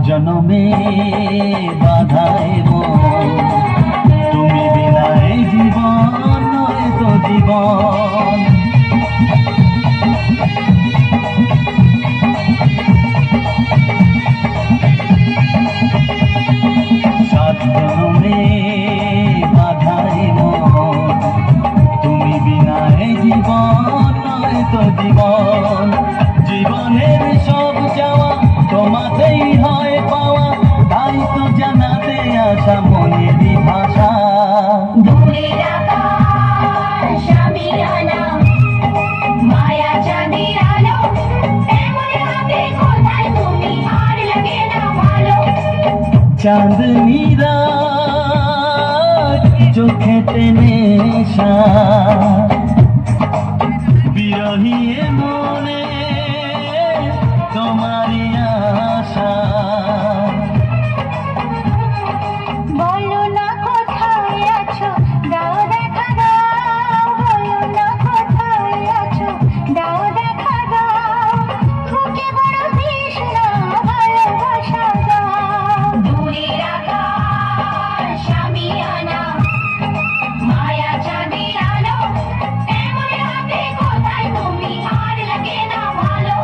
জনমে বাধায় মন তুমি বিনায় জীবন নয় তো জীবন সাত জনমে বাধায় মন তুমি বিনায় জীবন নয় তো জীবন জীবনের সব চাওয়া তোমাতেই হয় পাওয়া তাই তো জানাতে আসা মনেরই ভাষা দূরের আকাশ আমি আনা মায়া চাঁদের আলো এমন হাতে কোথায় তুমি আর লাগে না ভালো চাঁদনি রাত চোখেতে নেশা বিরহী মনে তোমারই আশা বলো না কোথায় আছো দাও দেখা দাও বলো না কোথায় আছো দাও দেখা দাও বুকে বড় তৃষ্ণা ভালোবাসা দাও দূরের আকাশ আমি আনা মায়া চাঁদের আলো এমন হাতে কোথায় তুমি আর লাগে না ভালো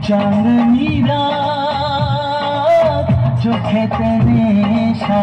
চাঁদনি রাত চোখেতে নেশা